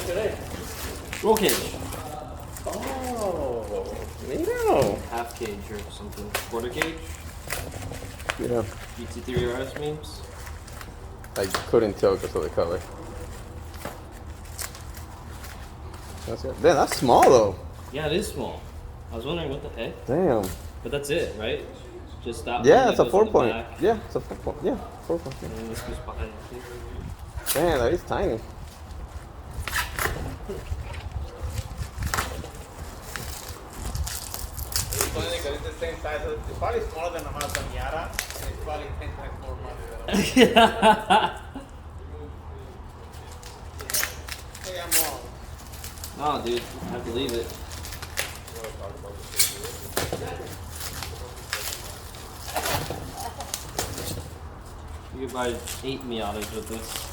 today? Roll cage. Oh, neato. Half cage or something. Quarter cage. Yeah. GT3RS memes. I couldn't tell because of the color. That's it. Damn, that's small though. Yeah, it is small. I was wondering what the heck. Damn. But that's it, right? Just that Yeah, one it's a that goes 4 on the point. back, Yeah, it's a 4 point. Yeah, 4 point. and then this goes behind the thing. Damn, that is tiny. It's funny because it's the same size. It's probably smaller than a Mazda Miata, and it's probably 10 times more money than a Hey, I'm wrong. Nah, dude, I believe it. You could buy 8 Miatas with this.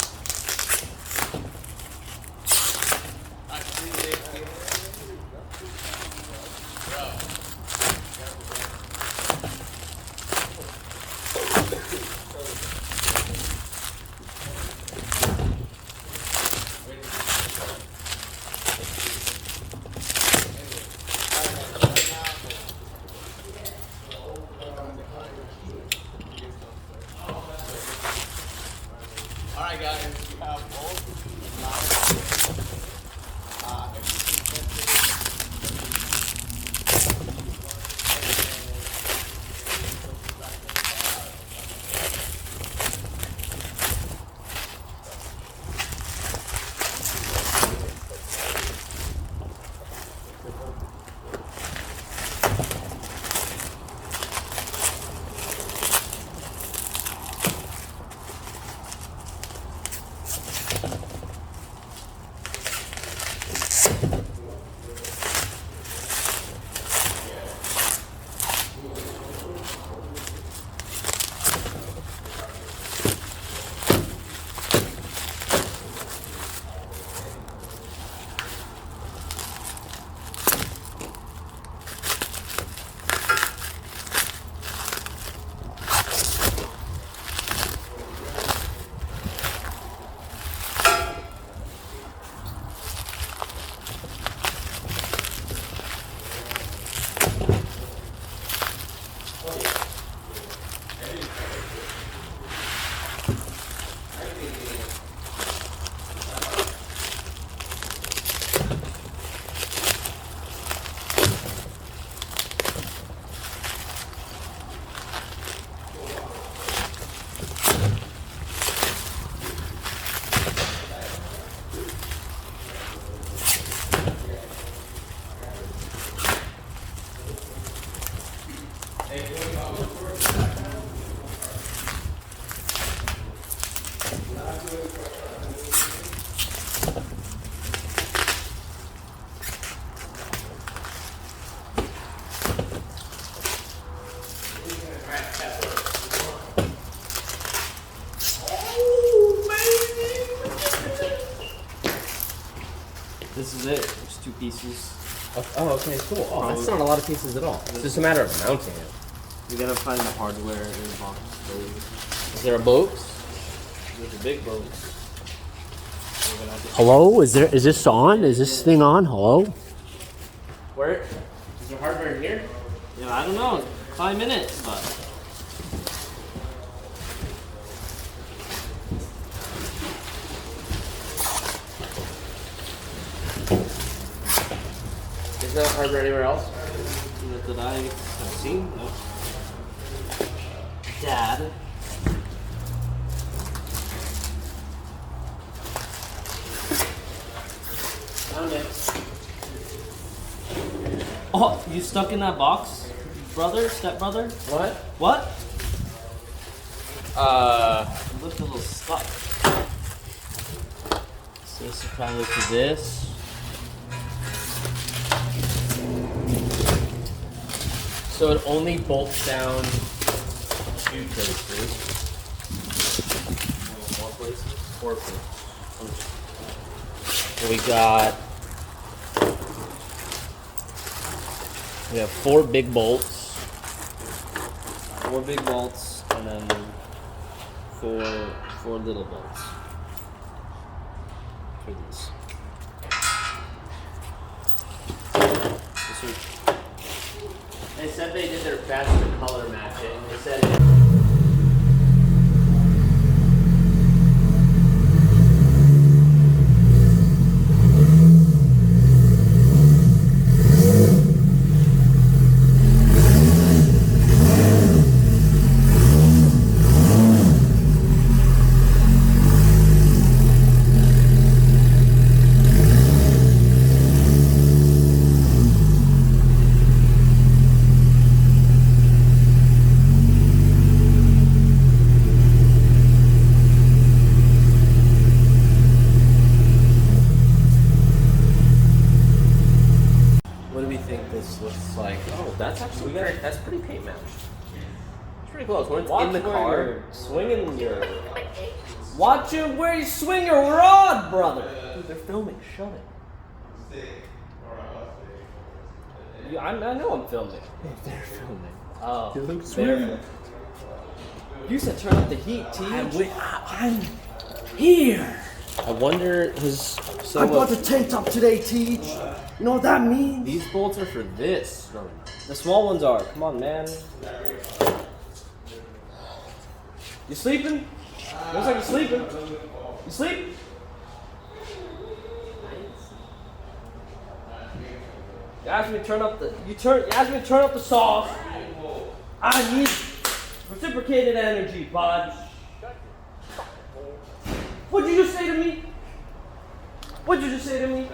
Alright guys, we have both This is it. There's 2 pieces. Oh, okay, cool. Oh, that's not a lot of pieces at all. It's just a matter of mounting it. We gotta find the hardware in the box. Is there a box? There's a big box. Hello? Is this on? Is this thing on? Hello? Where? Is there hardware in here? Yeah, I don't know. 5 minutes, but. Is there hardware anywhere else? Not that I have seen. Nope. Dad. Found it. Oh, you stuck in that box? Brother? Stepbrother? What? What? You looked a little stuck. So this is probably to this. So it only bolts down 2 places. 4 places? 4 places. We have 4 big bolts. 4 big bolts and then 4 little bolts for these. They said they did their best to color match it. They said What do we think this looks like? Oh, that's actually that's pretty paint matched. It's pretty close. When it's in the car, swinging your. Watch it where you swing or we're on, brother. dude, they're filming. Shut it. I know I'm filming. They're filming. Oh, They're you said turn up the heat, Teeg. I'm here. I wonder his. So I bought the tank top today, Teej. You know what that means? these bolts are for this. The small ones are. Come on, man. You sleeping? Looks like you're sleeping. You sleep? You asked me to turn up the. You asked me to turn up the sauce. I need reciprocated energy, bud. What'd you just say to me? What'd you just say to me?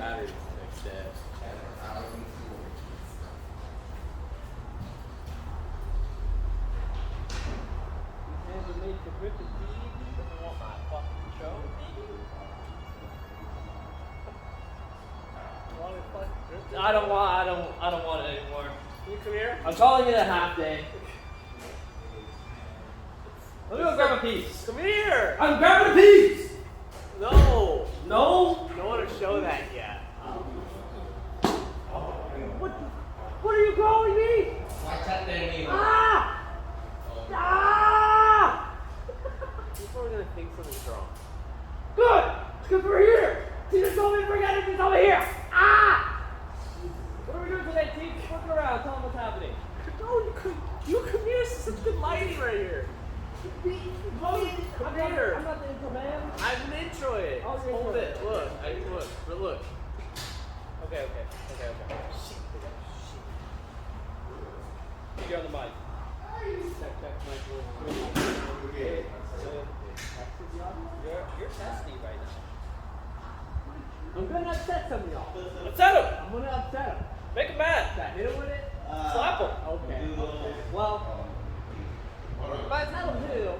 I don't want it anymore. Can you come here? I'm calling it a half day. Let me go grab a piece. Come here! I'm grabbing a piece! No! No? You don't want to show that yet. What are you calling me? Ah! Ah! People are going to think something's wrong. Good! Because we're here! Tina told me to bring anything over here! Ah! What are we doing today, Teeg? Look around, tell them what's happening. No, you come here. This is such good lighting right here. I'm here. I'm not the intro man. I'm an intro it. Oh, you're Hold intro. it. Look. Look. Okay. You're on the mic. Check, mic. You're testy right now. I'm gonna upset some of y'all. Upset him. I'm gonna upset them. Make him mad. Hit him with it? Slap him. Okay. Well, by the time of the video,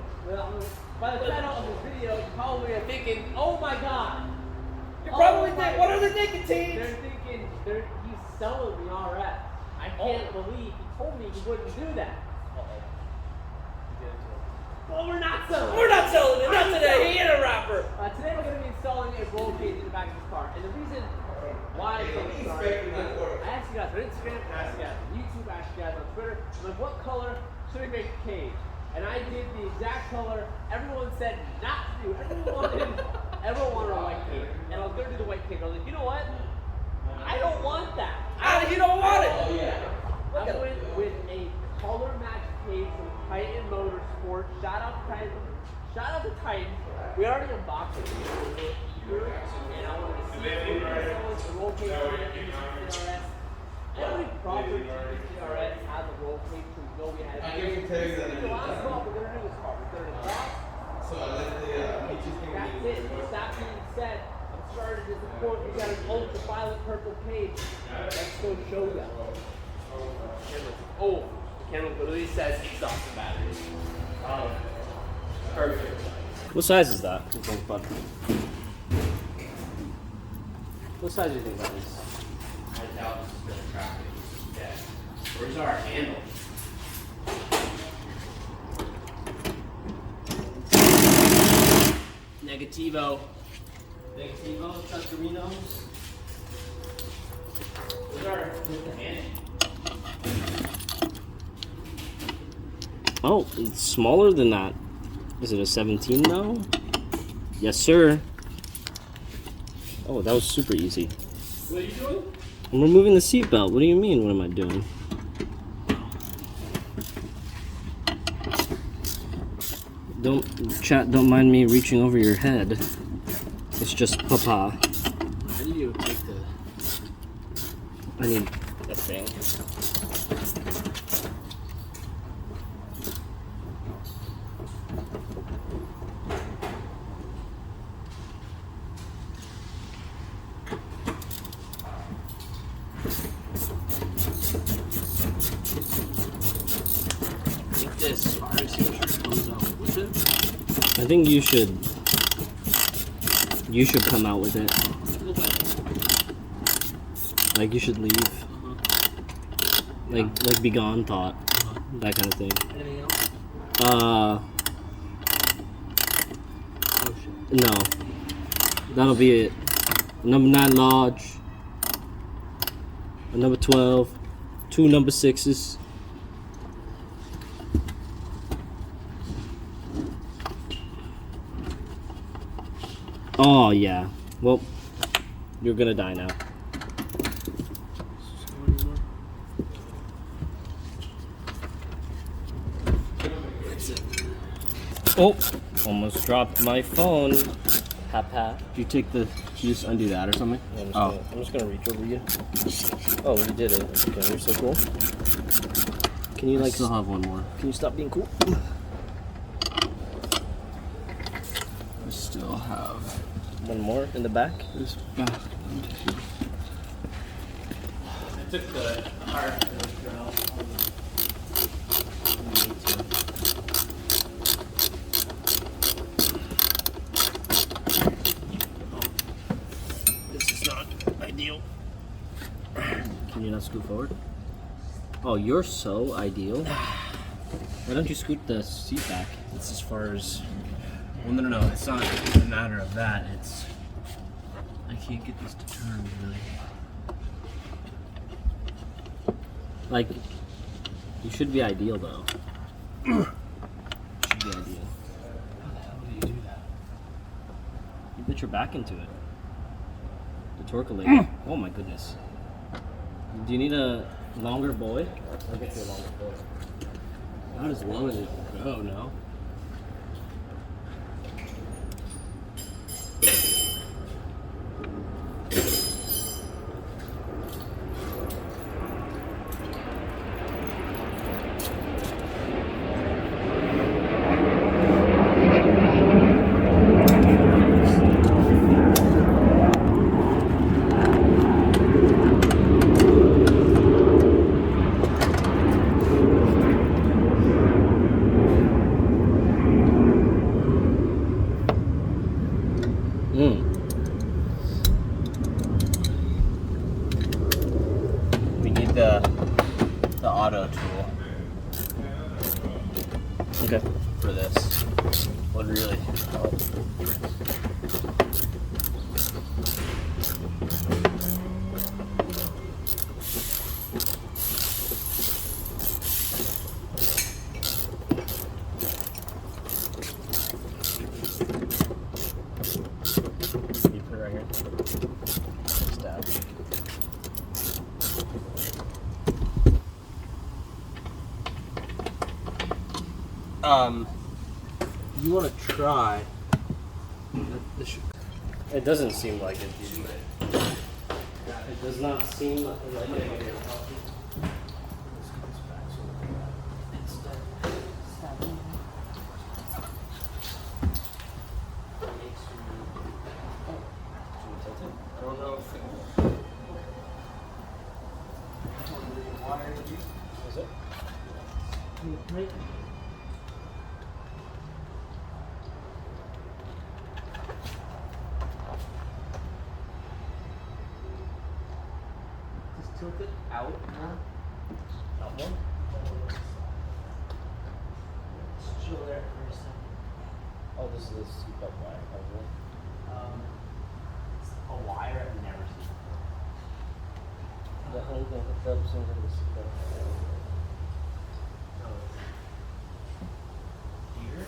you're probably thinking, oh my god. You're probably thinking, what are they thinking, team? They're thinking, he's selling the RS. I can't believe he told me he wouldn't do that. Well, we're not selling it. We're not selling it. Not today. He ain't a rapper. Today we're going to be installing a roll cage in the back of this car. And the reason why I'm so sorry, I asked you guys on Instagram, I asked you guys on YouTube, I asked you guys on Twitter, I'm like, what color should we make the cage? And I did the exact color everyone said not to do. Everyone wanted a white cage. And I was going to do the white cage. I was like, you know what? I don't want that. You don't want it. I went with a color match cage from Titan Motorsport. Shout out to Titan. We already unboxed it. And I wanted to see the roll cage for the GT3RS. Every proper GT3RS has a roll cage, so we know we had it. I can tell you that The last month we're going to do this car. We're going to box. So I left the That's it. With that being said, I'm sorry to disappoint. We got an ultraviolet purple cage. Let's go show you. Oh, the camera literally says exhaust batteries. Perfect. What size is that? What size do you think that is? I doubt this is gonna track it. Yeah. Where's our handle? Negativo. Chusterinos. Where's our handle? Oh, it's smaller than that. Is it a 17 now? Yes, sir. Oh, that was super easy. What are you doing? I'm removing the seatbelt. What do you mean? What am I doing? Don't mind me reaching over your head. It's just Papa. How do you take the... I need a thing. Take this fire extinguisher comes out with it. I think you should come out with it. Like you should leave. Like be gone thought. That kind of thing. Anything else? Uh Oh shit. no. That'll be it. Number 9 large. A number 12. 2 number 6s. Oh yeah. Well, you're gonna die now. Oh, almost dropped my phone. Did you take the? Did you just undo that or something? Yeah, I'm just gonna reach over you. Oh, you did it. Okay, you're so cool. Can you I like? still have one more. Can you stop being cool? I still have One more in the back. this back. I took the fire extinguisher out. This is not ideal. Can you not scoot forward? Oh, you're so ideal. Why don't you scoot the seat back? It's as far as. Well, no. It's not a matter of that. It's. I can't get this to turn really. Like, you should be ideal though. You should be ideal. How the hell do you do that? You put your back into it. The torque-a-lator. Oh my goodness. Do you need a longer boy? I'll get you a longer boy. Not as long as it can go, no? We need the auto tool Okay. for this. Would really help. You put it right here. Stab. You want to try? It doesn't seem like it. It does not seem like it. I don't know if Is it? Just tilt it out more. Not one? Just chill there for a second. Oh, this is the seatbelt wire. It's a wire I've never seen. The whole thing hooked up seems like the seatbelt. Here?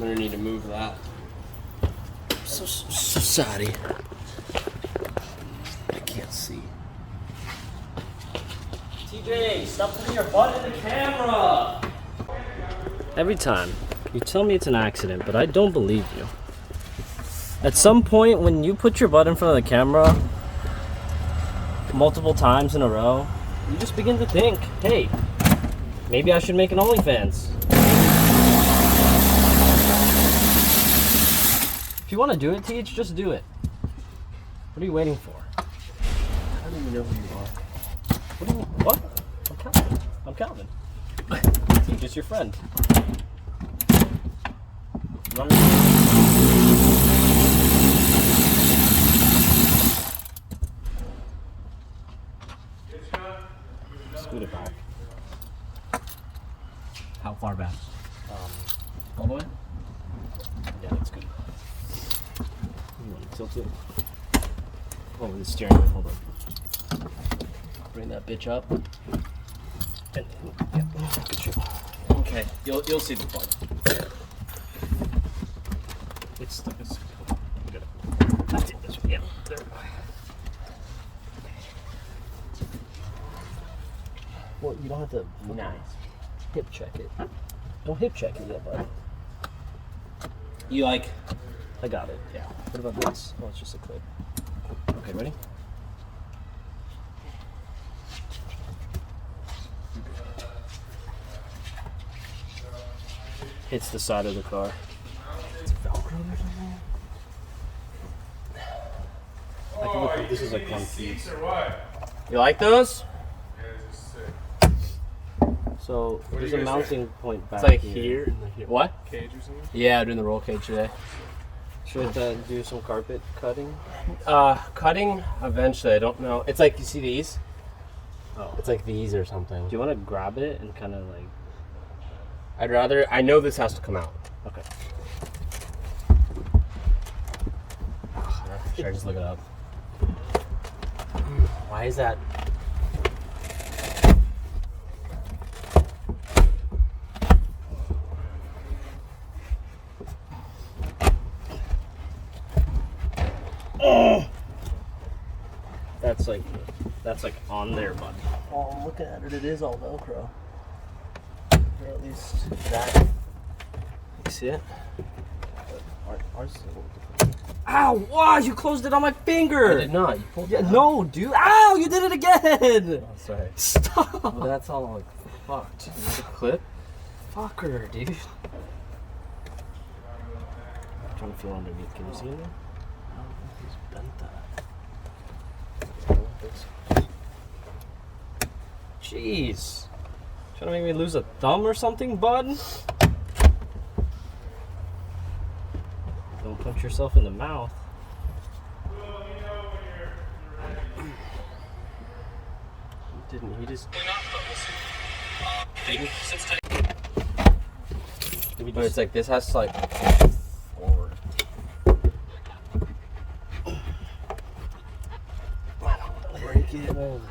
gonna need to move that. So sorry. I can't see. TJ, stop putting your butt in the camera! Every time, you tell me it's an accident, but I don't believe you. At some point, when you put your butt in front of the camera multiple times in a row, you just begin to think, hey, maybe I should make an OnlyFans. If you want to do it, Teej, just do it. What are you waiting for? I don't even know who you are. What do you mean? What? I'm Calvin. Teej, it's your friend. Scoot it back. How far back? All the way? Yeah, that's good. You want to tilt it? Oh, with the steering wheel. Hold on. Bring that bitch up. And, yeah, good shit. Okay, you'll see the plug. It's stuck. It's good. That's it. That's, yeah, there. Well, you don't have to hip check it. Don't hip check it yet, bud. You like? I got it. Yeah. What about this? Oh, it's just a clip. Okay, ready? Hits the side of the car. It's Velcro or something? I can look, this is like one piece. You like those? So there's a mounting point back It's like here. here and here. What? Cage or something? Yeah, doing the roll cage today. Should do some carpet cutting? Cutting eventually. I don't know. It's like you see these. Oh. It's like these or something. Do you want to grab it and kind of like? I'd rather. I know this has to come out. Okay. Should I just look it up? Why is that? Oh! That's like on there, bud. Oh, I'm looking at it. It is all Velcro. Or at least that. You see it? Ours is a little different. Ow! Wow! You closed it on my finger. I did not. You pulled Yeah, it out. no, dude. Ow! You did it again. Oh, sorry. Stop. Well, that's all like fucked. Is it a clip? Fucker, dude. I'm trying to feel underneath. Can you see in there? I don't think he's bent that. I don't think so. Jeez. Trying to make me lose a thumb or something, bud? Don't punch yourself in the mouth. Didn't he just... But it's like this has to like forward. Break it. Oh,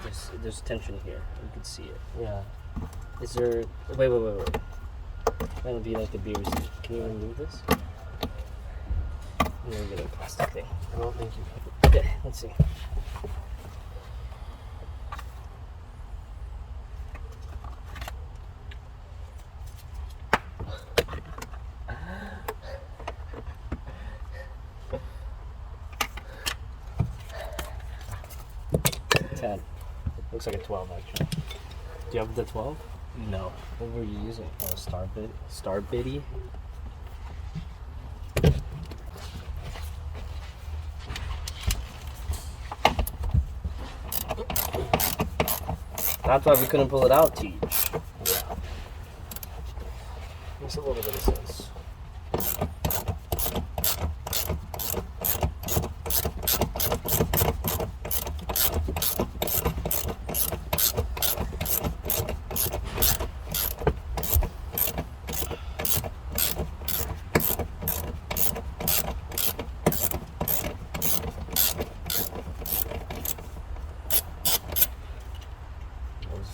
there's tension here. You can see it. Yeah. Is there... Wait. That'll be like the beer receipt. Can you remove this? I'm gonna get a plastic thing. Oh, thank you. Okay, let's see. Looks like a 12 actually. Do you have the 12? No. What were you using? Oh, Starbitty? That's why we couldn't pull it out, Teej. Yeah. Makes a little bit of sense.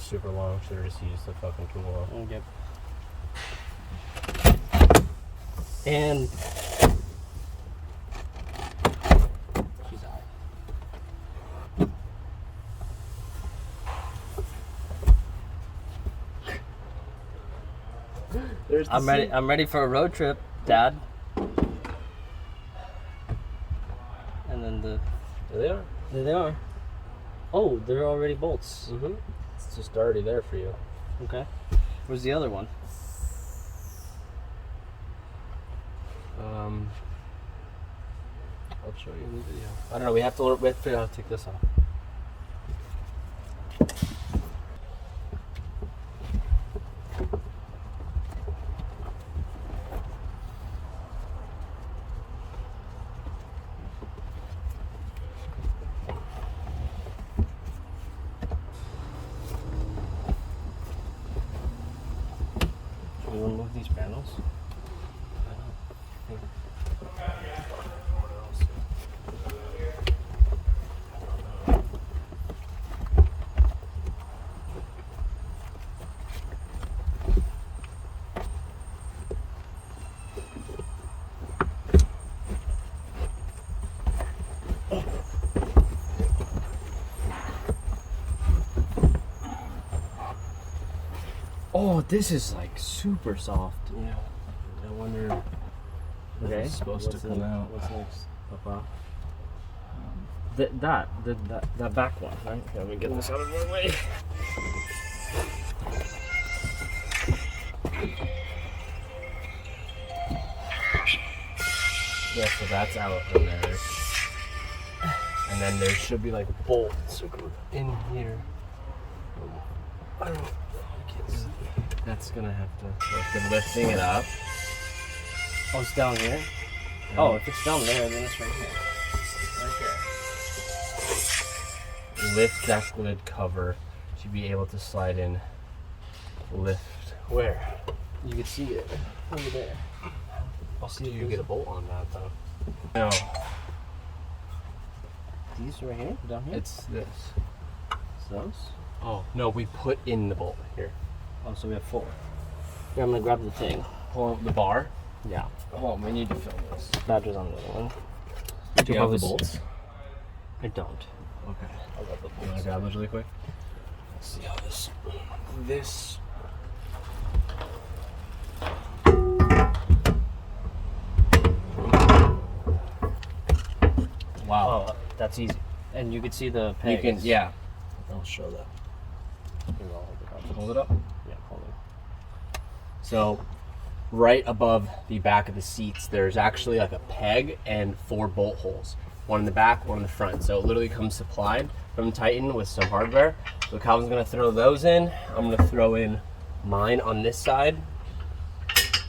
Super long. Should have just used the fucking tool. Yep. And she's out. I'm ready. I'm ready for a road trip, Dad. And then There they are. there they are. Oh, they're already bolts. Mm-hmm. It's just already there for you. Okay. Where's the other one? I'll show you in the video. I don't know. We have to figure out how to take this off. Should we remove these panels? Oh, this is like super soft. Yeah. I wonder if Okay. it's supposed to come out. What's next, Papa? That back one, right? Okay, let me get this out of my way. Yeah, so that's out from there. And then there should be like bolts in here. I don't know. That's gonna have to, like, the lifting it up. Oh, it's down here? Oh, if it's down there, then it's right here. Right Lift that lid cover. Should be able to slide in. Lift. Where? there. You can see it over there. I'll see if you get a bolt on that though. No, These right here? Down here? it's this. It's those? Oh, no, we put in the bolt here. Oh, so we have 4. Here, I'm gonna grab the thing. Hold the bar. Yeah. Hold on, we need to film this. Badger's on the other one. Do you have the probably bolts? I don't. Okay. I'll grab the You wanna bolts. grab those really quick? Let's see how this. Wow. Oh, that's easy. And you can see the You pegs. can, yeah. I'll show that. Here, I'll hold it up. Hold it up. Yeah, hold it. So, right above the back of the seats, there's actually like a peg and 4 bolt holes. One in the back, one in the front. So it literally comes supplied from Titan with some hardware. So Calvin's gonna throw those in. I'm gonna throw in mine on this side. Let's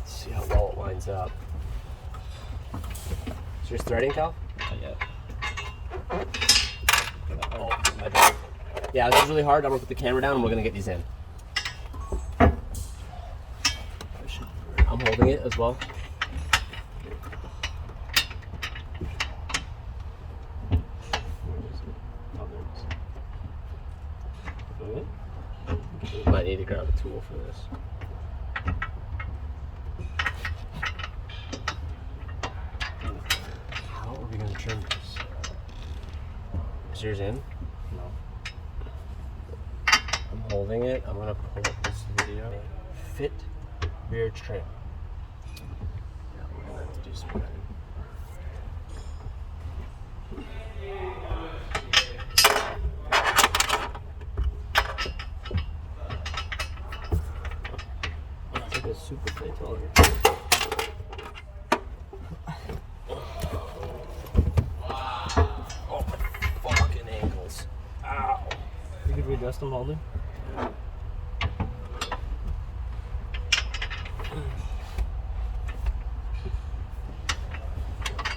see how well it lines up. Is yours threading, Cal? Not yet. Oh, my bad. Yeah, this is really hard. I'm gonna put the camera down and we're gonna get these in. I'm holding it as well. Might need to grab a tool for this. How are we gonna trim this? Is yours in? No. I'm holding it. I'm gonna pull up this video. Fit rear trim. Yeah, we're gonna have to do some cutting. It's like a super plate taller. Oh my fucking ankles. Ow. You could readjust them, Holden.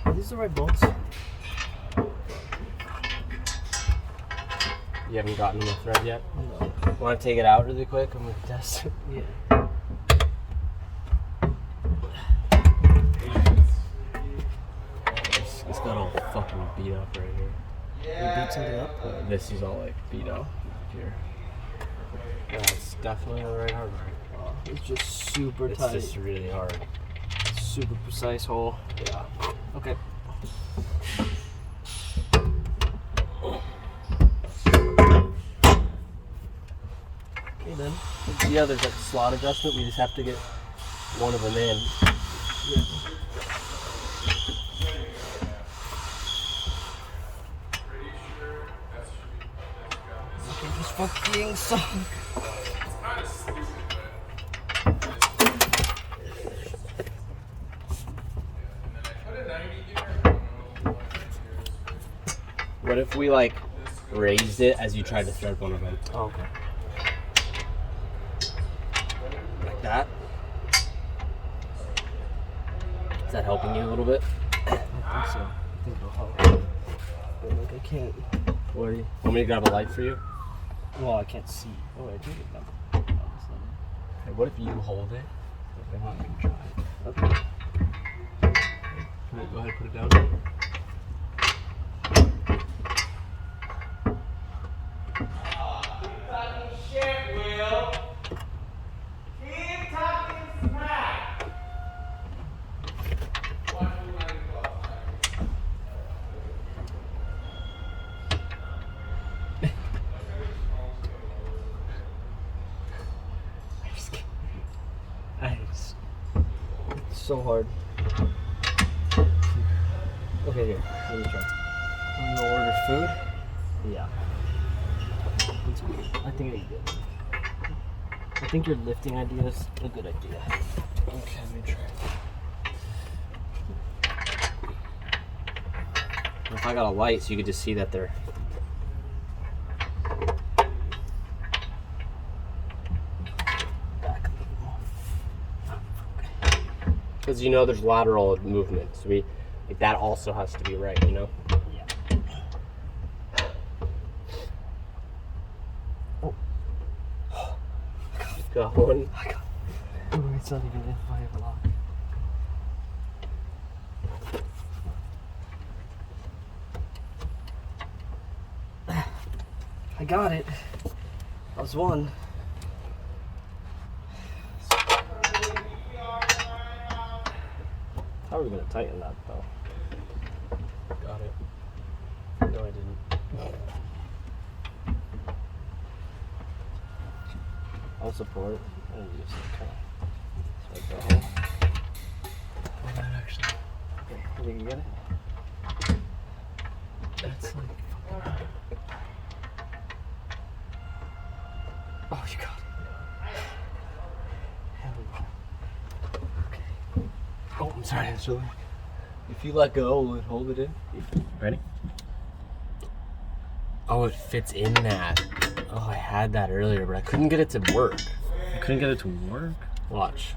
Are these the right bolts? You haven't gotten the thread yet? No. Want to take it out really quick? I'm gonna test it. Yeah. It's got all fucking beat up right here. You beat something up? This is all like beat up here. Yeah, it's definitely the right hardware. It's just super It's tight. just really hard. Super precise hole. Yeah. Okay. Okay then. Yeah, there's like a slot adjustment. We just have to get one of them in. This fucking suck. What if we like raised it as you tried to thread one of them? Oh, okay. Like that? Is that helping you a little bit? I think so. I think it'll help. But like I can't. What do you want me to grab a light for you? Well, I can't see. Oh, I do get them. Okay, what if you hold it? If I want me to try it. Okay. Can you go ahead and put it down? It's so hard. Okay, here. Let me try. You order food? Yeah. It's weird. I think it's good. I think your lifting idea is a good idea. Okay, let me try. If I got a light so you could just see that they're... Back a little more. Because you know there's lateral movement, so like that also has to be right, you know? Yeah. Got one. I got it. Oh, it's not even in my lock. I got it. That was one. How are we gonna tighten that though? Got it. No, I didn't. I'll support. And use it kind of. Oh, that actually. Okay, you can get it. That's like. Oh, you got it. Hell yeah. Okay. Oh, I'm sorry, actually. If you let go, will it hold it in? Ready? Oh, it fits in that. Oh, I had that earlier, but I couldn't get it to work. I couldn't get it to work. Watch.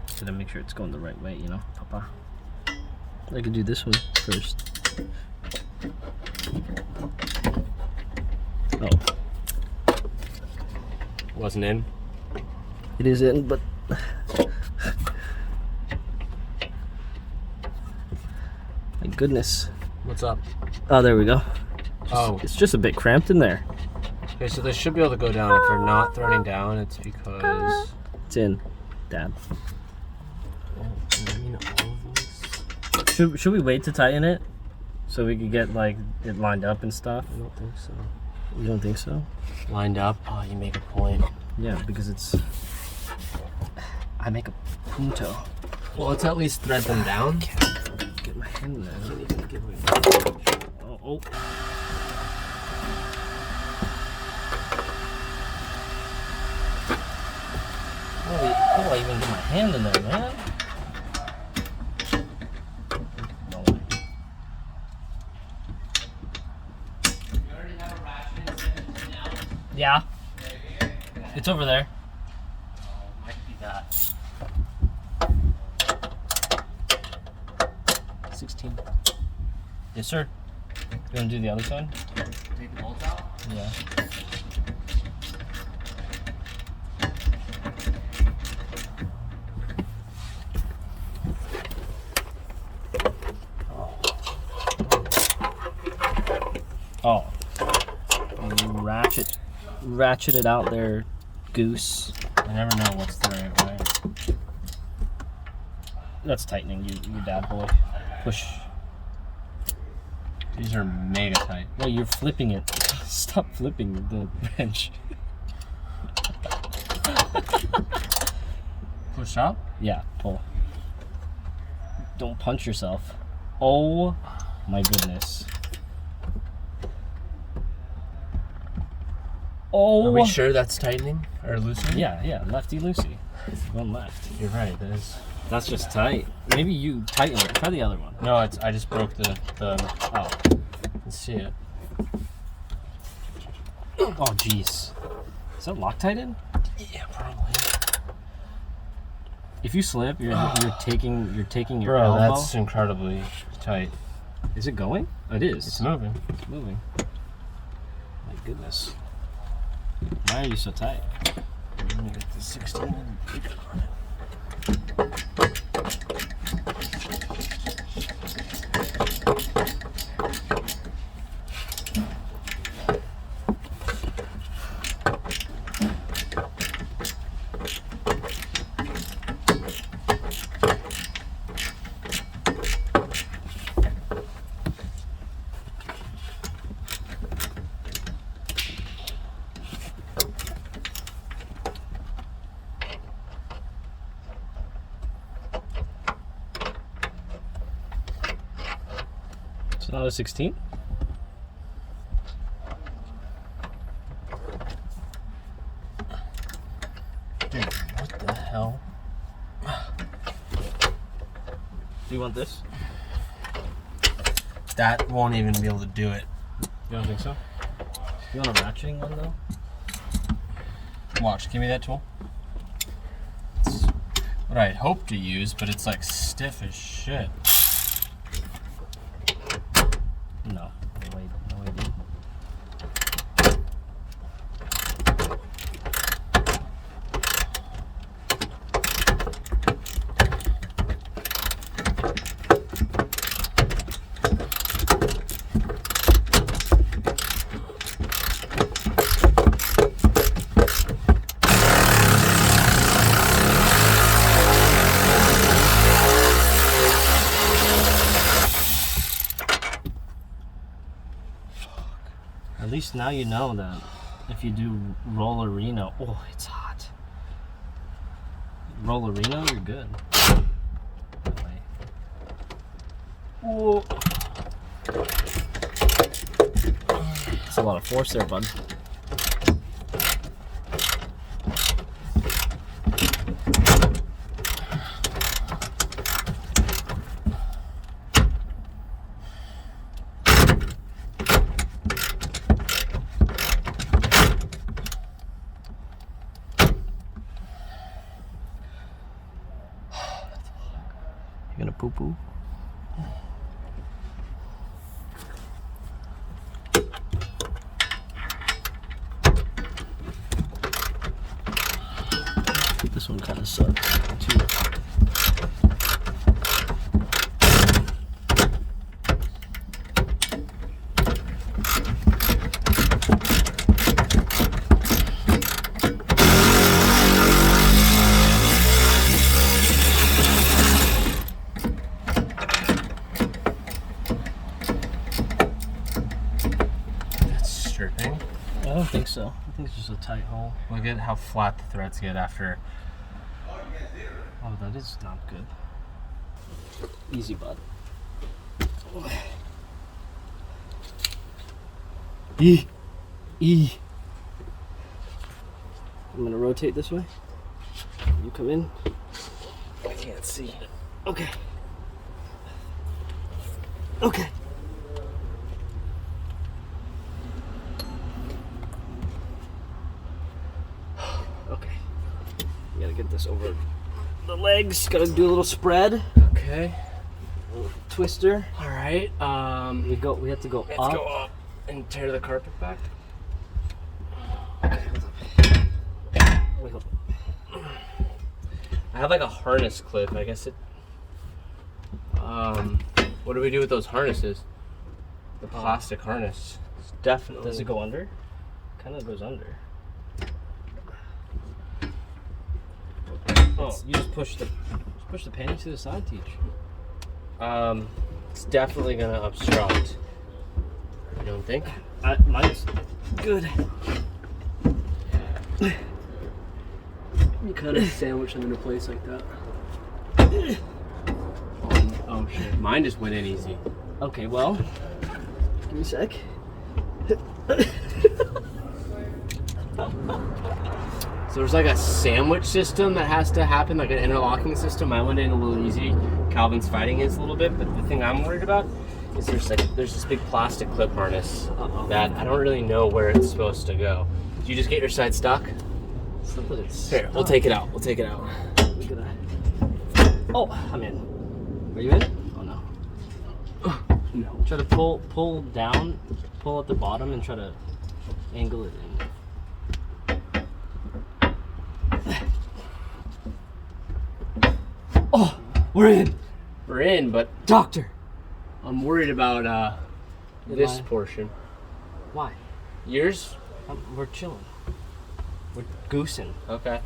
So to make sure it's going the right way, you know, Papa. I could do this one first. Oh. Wasn't in. It is in, but my goodness. What's up? Oh, there we go. Oh, It's just a bit cramped in there. okay, so they should be able to go down. If they're not threading down, it's because... It's in, Dad. Oh, I mean, all of these? Should we wait to tighten it so we could get like it lined up and stuff? I don't think so. You don't think so? Lined up? Oh, you make a point. Yeah, because it's. I make a punto. Well, let's at least thread them down. Get my hand in there. Oh, oh. How do I even get my hand in there, man? No way. Yeah. It's over there. Might be that. 16. Yes, sir. You want to do the other side? Take the bolts out? Yeah. Oh. Ratchet. ratchet it out there, goose. I never know what's the right way. That's tightening, you dad boy. Push. These are mega tight. No, you're flipping it. Stop flipping the wrench. Push up? Yeah, pull. Don't punch yourself. Oh my goodness. Oh. Are we sure that's tightening or loosening? Yeah, lefty loosey. One left. You're right. That is. That's just tight. Maybe you tighten it. Try the other one. No, I just broke the Oh. let's see it. Oh jeez. Is that Loctite? Yeah, probably. If you slip, you're taking your Bro, elbow. that's incredibly tight. Is it going? It is. It's moving. It's moving. My goodness. Why are you so tight? Let me get the 16 and put it on it. It's not a 16? Dude, what the hell? Do you want this? That won't even be able to do it. You don't think so? You want a ratcheting one though? Watch, give me that tool. It's what I hope to use, but it's like stiff as shit. No. No way, dude. At least now you know that if you do rollerino, oh, it's hot. Rollerino, you're good. That way. Whoa. That's a lot of force there, bud. You gonna poo poo? This one kind of sucks too. That's stripping. I don't think so. I think it's just a tight hole. Look at how flat the threads get after. Oh, that is not good. Easy, bud. E. I'm gonna rotate this way. You come in. I can't see. Okay. Okay. Okay. You gotta get this over the legs. Gotta do a little spread. Okay. Twister. All right. We have to go Let's up. go up and tear the carpet back. Wait, hold on. I have like a harness clip. I guess it. What do we do with those harnesses? The plastic harness. It's definitely. Does it go under? Kind of goes under. You just push the panty to the side, Teach. It's definitely gonna obstruct. You don't think? Mine's good. You cut a sandwich and then a place like that. Oh shit! Mine just went in easy. Okay, well, give me a sec. So there's like a sandwich system that has to happen, like an interlocking system. I went in a little easy. Calvin's fighting his a little bit, but the thing I'm worried about is there's this big plastic clip harness that I don't really know where it's supposed to go. Did you just get your side stuck? Here, we'll take it out. We'll take it out. Look at that. Oh, I'm in. Are you in? Oh no. No. Try to pull down, pull at the bottom, and try to angle it in. Oh, we're in. We're in, but Doctor. I'm worried about this I? portion. Why? Yours? We're chilling. We're goosing. Okay.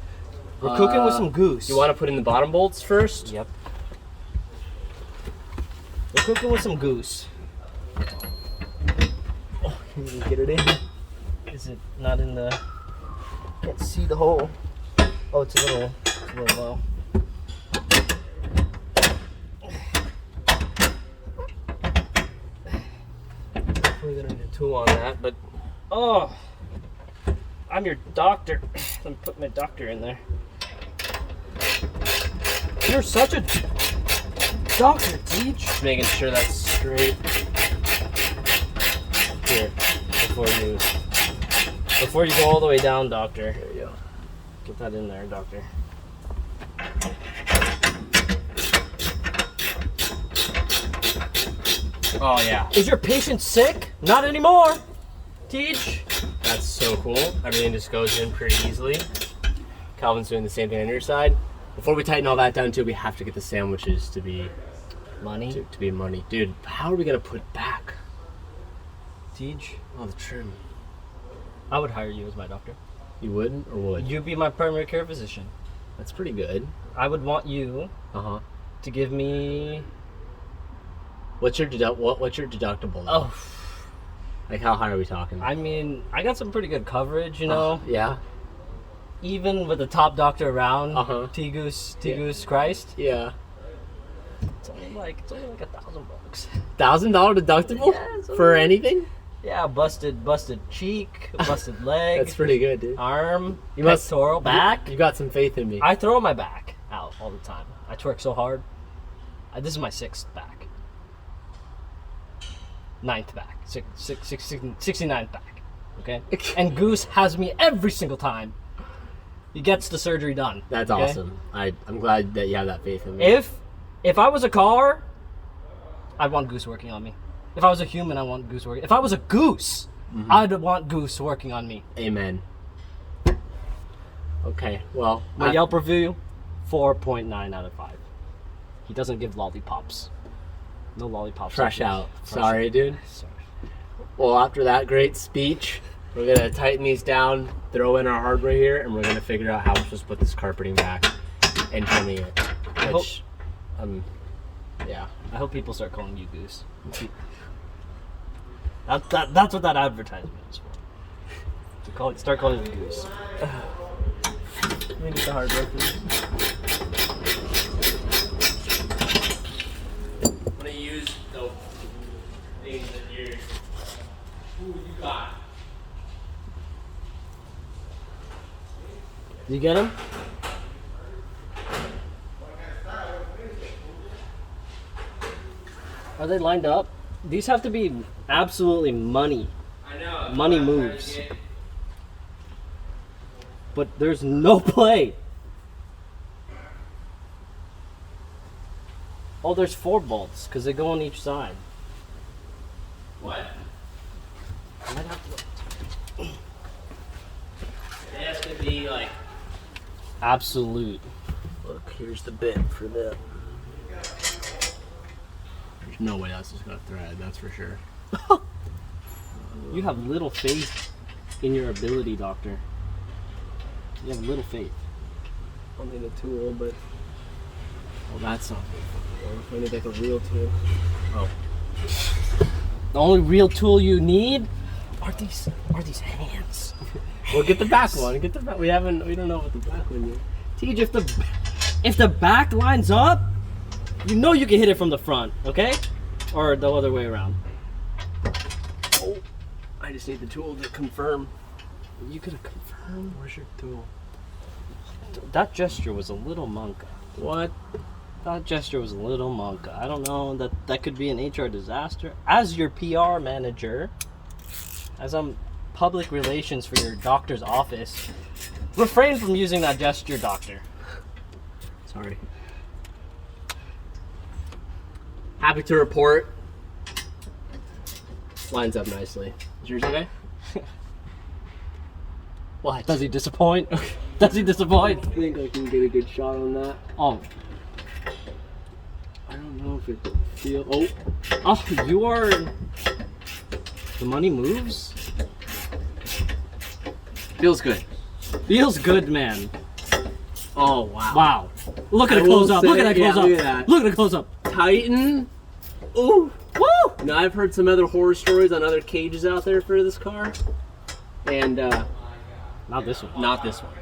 We're cooking with some goose. You want to put in the bottom bolts first? Yep. We're cooking with some goose. Oh, can you get it in? Is it not in the? Can't see the hole. Oh, it's a little low. We're gonna need a tool on that, but Oh, I'm your doctor. Let me put my doctor in there. You're such a doctor, Teach. just making sure that's straight. Here, before you go all the way down, doctor. There you go. Get that in there, doctor. Oh yeah, Is your patient sick? Not anymore. Teach. that's so cool. Everything just goes in pretty easily. Calvin's doing the same thing on your side. Before we tighten all that down too, we have to get the sandwiches to be Money. to be money. Dude, how are we gonna put back Teach. all the trim? I would hire you as my doctor. You wouldn't or would? You'd be my primary care physician. That's pretty good. I would want you Uh-huh. to give me. What's your deductible? Oh, Like how high are we talking? I mean, I got some pretty good coverage, you know. Yeah. Even with the top doctor around, Uh-huh. Tegus Christ, Yeah. it's only like $1,000. $1,000 deductible Yeah, it's for okay. anything? Yeah, busted cheek, busted leg, That's pretty good, dude. arm, You must- pectoral, back. You got some faith in me. I throw my back out all the time. I twerk so hard. This is my 6th back. 9th back. 69th back. Okay? And Goose has me every single time he gets the surgery done. That's okay? awesome. I'm glad that you have that faith in me. If I was a car, I'd want Goose working on me. If I was a human, I want Goose working. If I was a goose, I'd want Goose working on me. Amen. Okay, well, My Yelp review, 4.9 out of 5. He doesn't give lollipops. No lollipops. fresh out. Fresh Sorry, out. dude. Sorry. Well, after that great speech, we're gonna tighten these down, throw in our hardware here, and we're gonna figure out how we're supposed to put this carpeting back and trimming it. Which, yeah. I hope people start calling you Goose. That's what that advertisement is for. Start calling you Goose. We need the hardware, please. I'm gonna use the things that you got. You get him? Are they lined up? These have to be absolutely money. I know. Money moves. But there's no play. Oh, there's 4 bolts because they go on each side. What? I might have to. It has to be like. Absolute. Look, here's the bit for the. There's no way that's just gonna thread. That's for sure. You have little faith in your ability, Doctor. You have little faith. I'll need a tool, but well, that's not good. I need like a real tool. Oh, The only real tool you need are these hands. well, get the back one. Get the back. We don't know what the back one is. Teej, if the back lines up, you know you can hit it from the front, okay? Or the other way around. Oh, I just need the tool to confirm. You could have confirmed. Where's your tool? That gesture was a little monka. What? That gesture was a little monka. I don't know, that could be an HR disaster. As your PR manager, as I'm public relations for your doctor's office, refrain from using that gesture, doctor. Sorry. Happy to report. Lines up nicely. Is yours okay? What? Does he disappoint? Does he disappoint? I think I can get a good shot on that. Oh. I don't know if it feels. Oh, Oh, you are... The money moves? feels good. Feels good, man. Oh wow. Wow. Look at I the close will up. Look at that say- yeah, close up. look at that. Look at the close up. Titan. Ooh. Woo! Now I've heard some other horror stories on other cages out there for this car, and Not this one. not this one.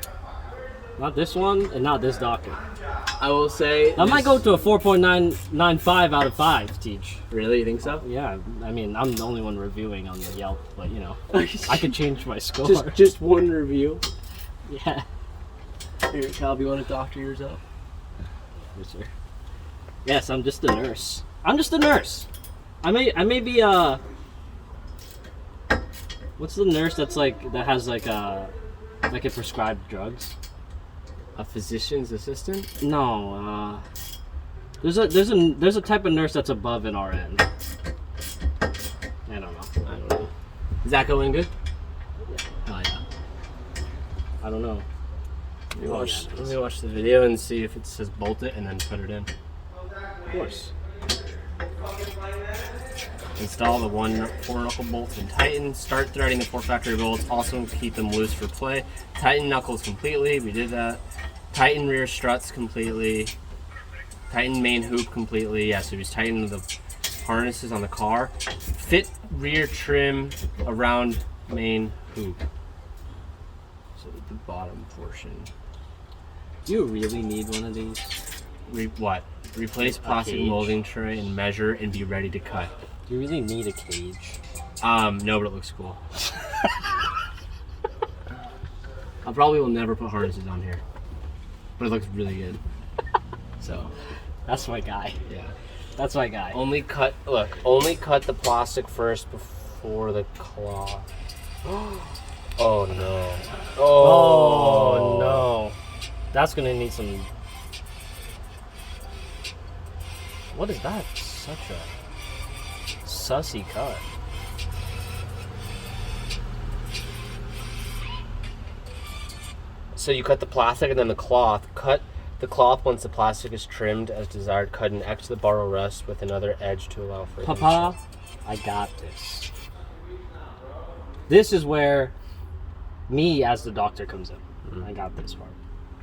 Not this one, and not this doctor. I will say. I might this- go to a 4.995 out of 5, Teach. Really, you think so? Yeah, I mean, I'm the only one reviewing on the Yelp, but you know, I could change my score. just one review. Yeah. Here, Cal, you want to doctor yours up? Yes, sir. Yes, I'm just a nurse. I'm just a nurse. I may be what's the nurse that's like that has like a prescribed drugs? A physician's assistant? No, there's a type of nurse that's above an RN. I don't know. I don't know. Is that going good? Oh yeah. I don't know. Let me watch the video and see if it says bolt it and then put it in. Of course. Install the 1 4-knuckle bolts and tighten. Start threading the 4 factory bolts. Also keep them loose for play. Tighten knuckles completely. We did that. Tighten rear struts completely. Tighten main hoop completely. Yeah, so he's tightening the harnesses on the car. Fit rear trim around main hoop. So the bottom portion. Do you really need one of these? What? Replace plastic cage. molding tray and measure and be ready to cut. Do you really need a cage? No, but it looks cool. I probably will never put harnesses on here, but it looks really good. So, That's my guy. yeah. That's my guy. Only cut the plastic first before the cloth. Oh no. Oh no. That's gonna need some. What is that? Such a sussy cut. So you cut the plastic and then the cloth. Cut the cloth once the plastic is trimmed as desired. Cut an X to the barrel rest with another edge to allow for Papa, I got this. This is where me as the doctor comes in. I got this part.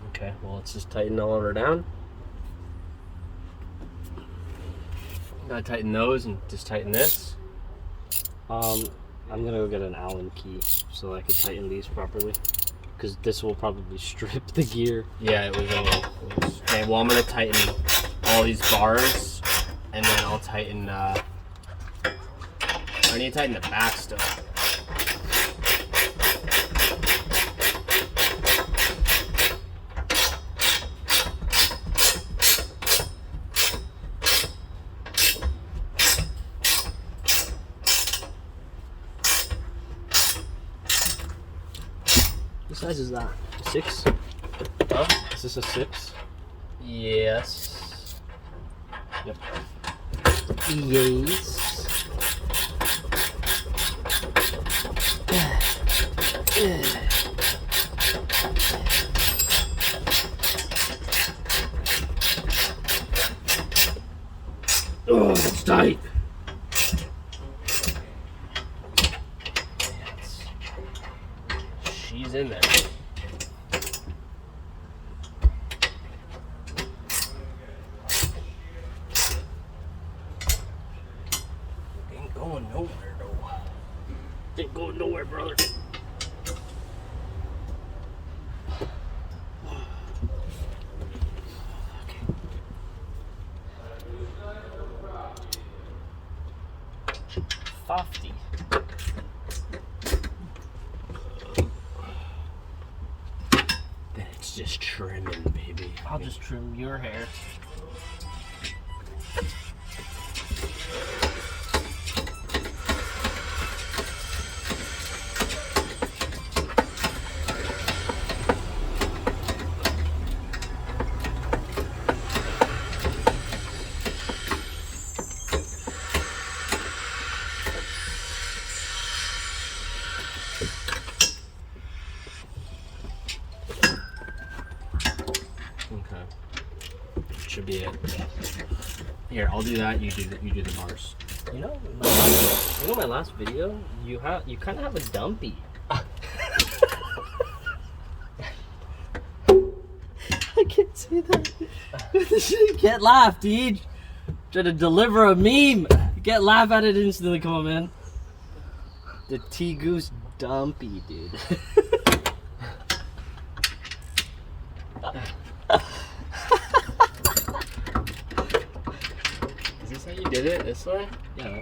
Okay, well let's just tighten all of her down. Gotta tighten those and just tighten this. I'm gonna go get an Allen key so I can tighten these properly. Because this will probably strip the gear. Yeah, it was all. Okay, well I'm gonna tighten all these bars, and then I'll tighten. I need to tighten the back still. What size is that? 6? Huh? Is this a 6? Yes. Yep. Yes. Oh, that's tight. She's in there. Ain't going nowhere, brother. Okay. 50. Then it's just trimming, baby. I'll just trim your hair. Okay. Should be it. Here, I'll do that. You do the bars. You know, my last video, you kind of have a dumpy. I can't see that. You can't laugh, Teeg. Trying to deliver a meme. You can't laugh at it instantly. Come on, man. The T-Goose dumpy, dude. Is this how you did it? This way? Yeah.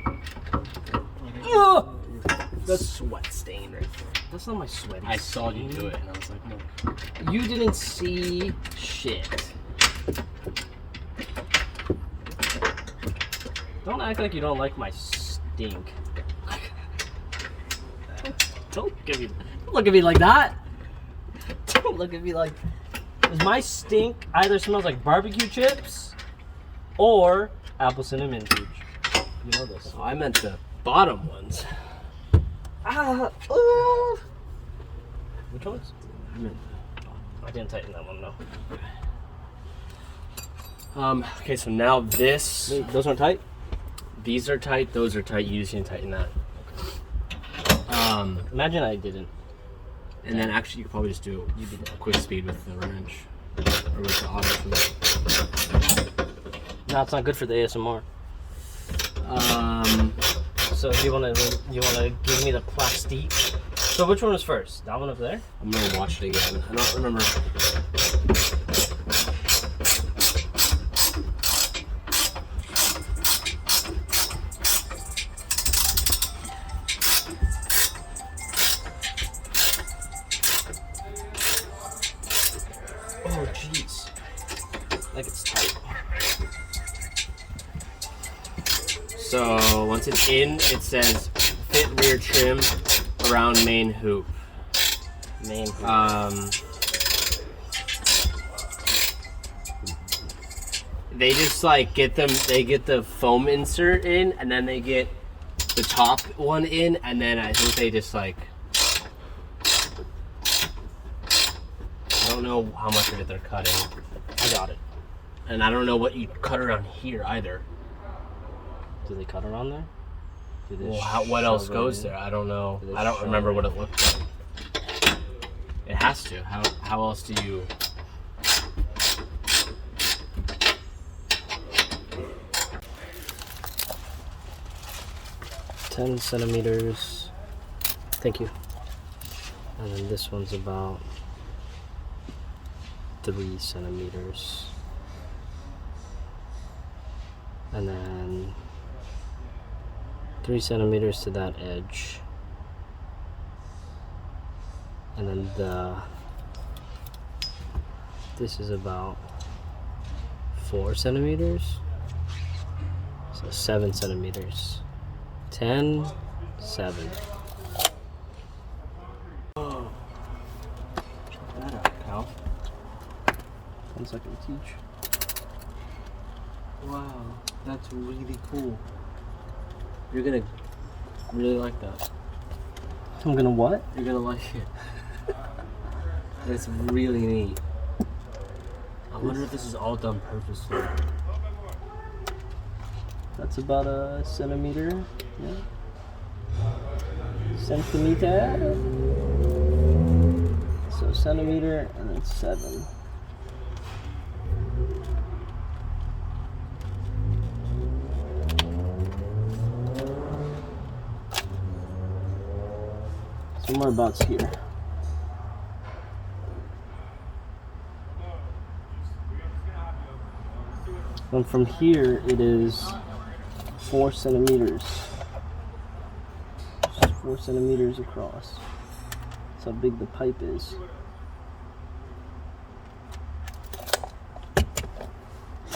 That's sweat stain right there. That's not my sweaty. I saw you do it, and I was like, no. You didn't see shit. Don't act like you don't like my stink. Don't look at me like that. Don't look at me like. Does my stink either smells like barbecue chips or apple cinnamon, dude? You know this. Oh, I meant the bottom ones. Which ones? I didn't tighten that one though. Okay, so now this. Wait, those aren't tight? These are tight, those are tight. You just need to tighten that. Imagine I didn't. And then actually, you could probably just do a quick speed with the wrench. Or with the auto tool. No, it's not good for the ASMR. Um, So you wanna give me the plastique? So which one was first? That one up there? I'm gonna watch it again. I don't remember. Oh jeez. Like it's tight. So once it's in, it says fit rear trim around main hoop. Main. They just like get the foam insert in, and then they get the top one in, and then I think they just like, I don't know how much of it they're cutting. I got it. And I don't know what you cut around here either. Do they cut around there? Do they Well, what else shove it goes in? there? I don't know. Do they I don't shove remember it what in? it looked like. It has to. How else do you? $10 centimeters. Thank you. And then this one's about 3 centimeters. And then 3 centimeters to that edge. And then this is about 4 centimeters. So 7 centimeters. 10, 7. Oh. Check that out, pal. 1 second, teach. Wow, that's really cool. You're gonna really like that. I'm gonna what? You're gonna like it. It's really neat. I wonder if this is all done purposely. That's about a centimeter. Yeah. Centimeter. So centimeter and then 7. Somewhere about here. And from here, it is 4 centimeters. Just 4 centimeters across. That's how big the pipe is.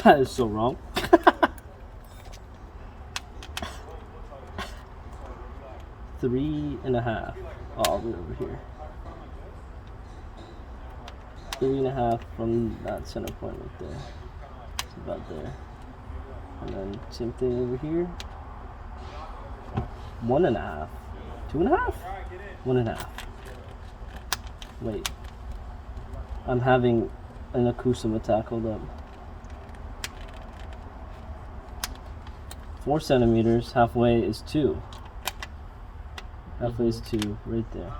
That is so wrong. 3.5. Oh, right over here. 3.5 from that center point right there. It's about there. And then same thing over here. 1.5. 2.5? 1.5. Wait. I'm having an acoustic attack. Hold up. 4 centimeters. Halfway is 2. Halfway is 2 right there.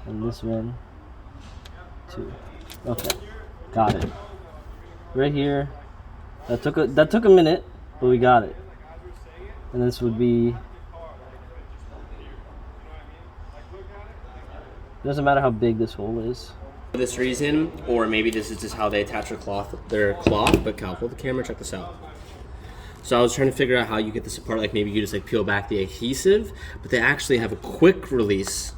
And this one, 2. Okay. Got it. Right here. That took a minute, but we got it. And this would be, doesn't matter how big this hole is. For this reason, or maybe this is just how they attach their cloth, but Cal, hold the camera, check this out. So I was trying to figure out how you get this apart, like maybe you just like peel back the adhesive, but they actually have a quick release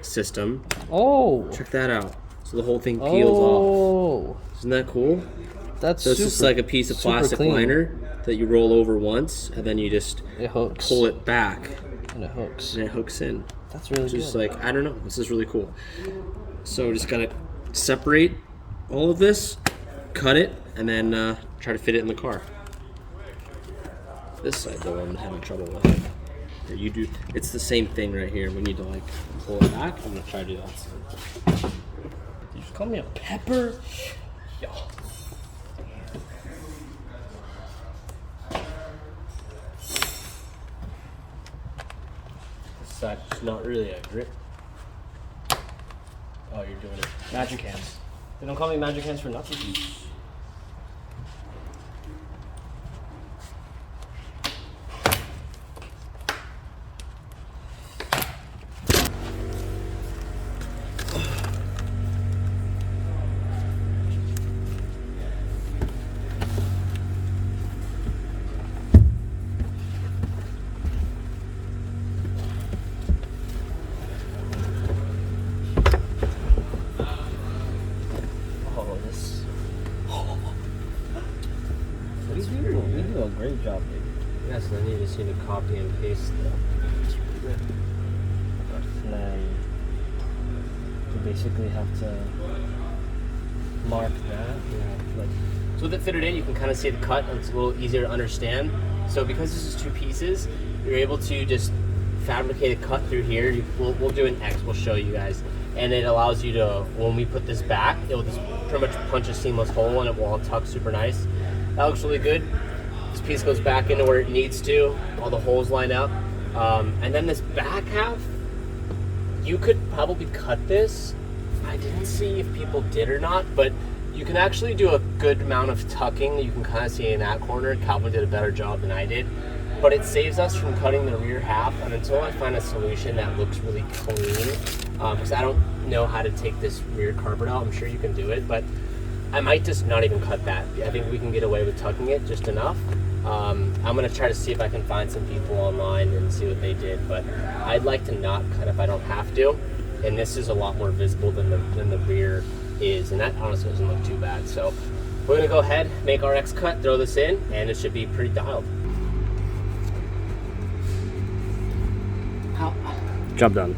system. Oh! Check that out. So the whole thing peels off. Isn't that cool? That's So it's just like a piece of plastic clean. liner that you roll over once, and then you just It hooks. pull it back, And it hooks. and it hooks in. That's really Just good. like, I don't know, this is really cool. So just gotta separate all of this, cut it, and then try to fit it in the car. This side though, I'm having trouble with. Here, you do. It's the same thing right here. We need to like pull it back. I'm gonna try to do that. Did you just call me a pepper? Yo. This side's not really a grip. Oh, you're doing it. Magic hands. They don't call me magic hands for nothing. You do a great job, baby. Yes, and then you just need to copy and paste the. And then you basically have to mark that. Like, so with it fitted in, you can kind of see the cut, and it's a little easier to understand. So because this is 2 pieces, you're able to just fabricate a cut through here. We'll do an X. We'll show you guys, and it allows you to, when we put this back, it will just pretty much punch a seamless hole, and it will all tuck super nice. That looks really good. This piece goes back into where it needs to. All the holes line up, and then this back half, you could probably cut this. I didn't see if people did or not, but you can actually do a good amount of tucking. You can kind of see in that corner. Calvin did a better job than I did, but it saves us from cutting the rear half. And until I find a solution that looks really clean, because I don't know how to take this rear carpet out. I'm sure you can do it, but I might just not even cut that. I think we can get away with tucking it just enough. I'm gonna try to see if I can find some people online and see what they did, but I'd like to not cut if I don't have to. And this is a lot more visible than the rear is, and that honestly doesn't look too bad. So we're gonna go ahead, make our X cut, throw this in, and it should be pretty dialed. Job done.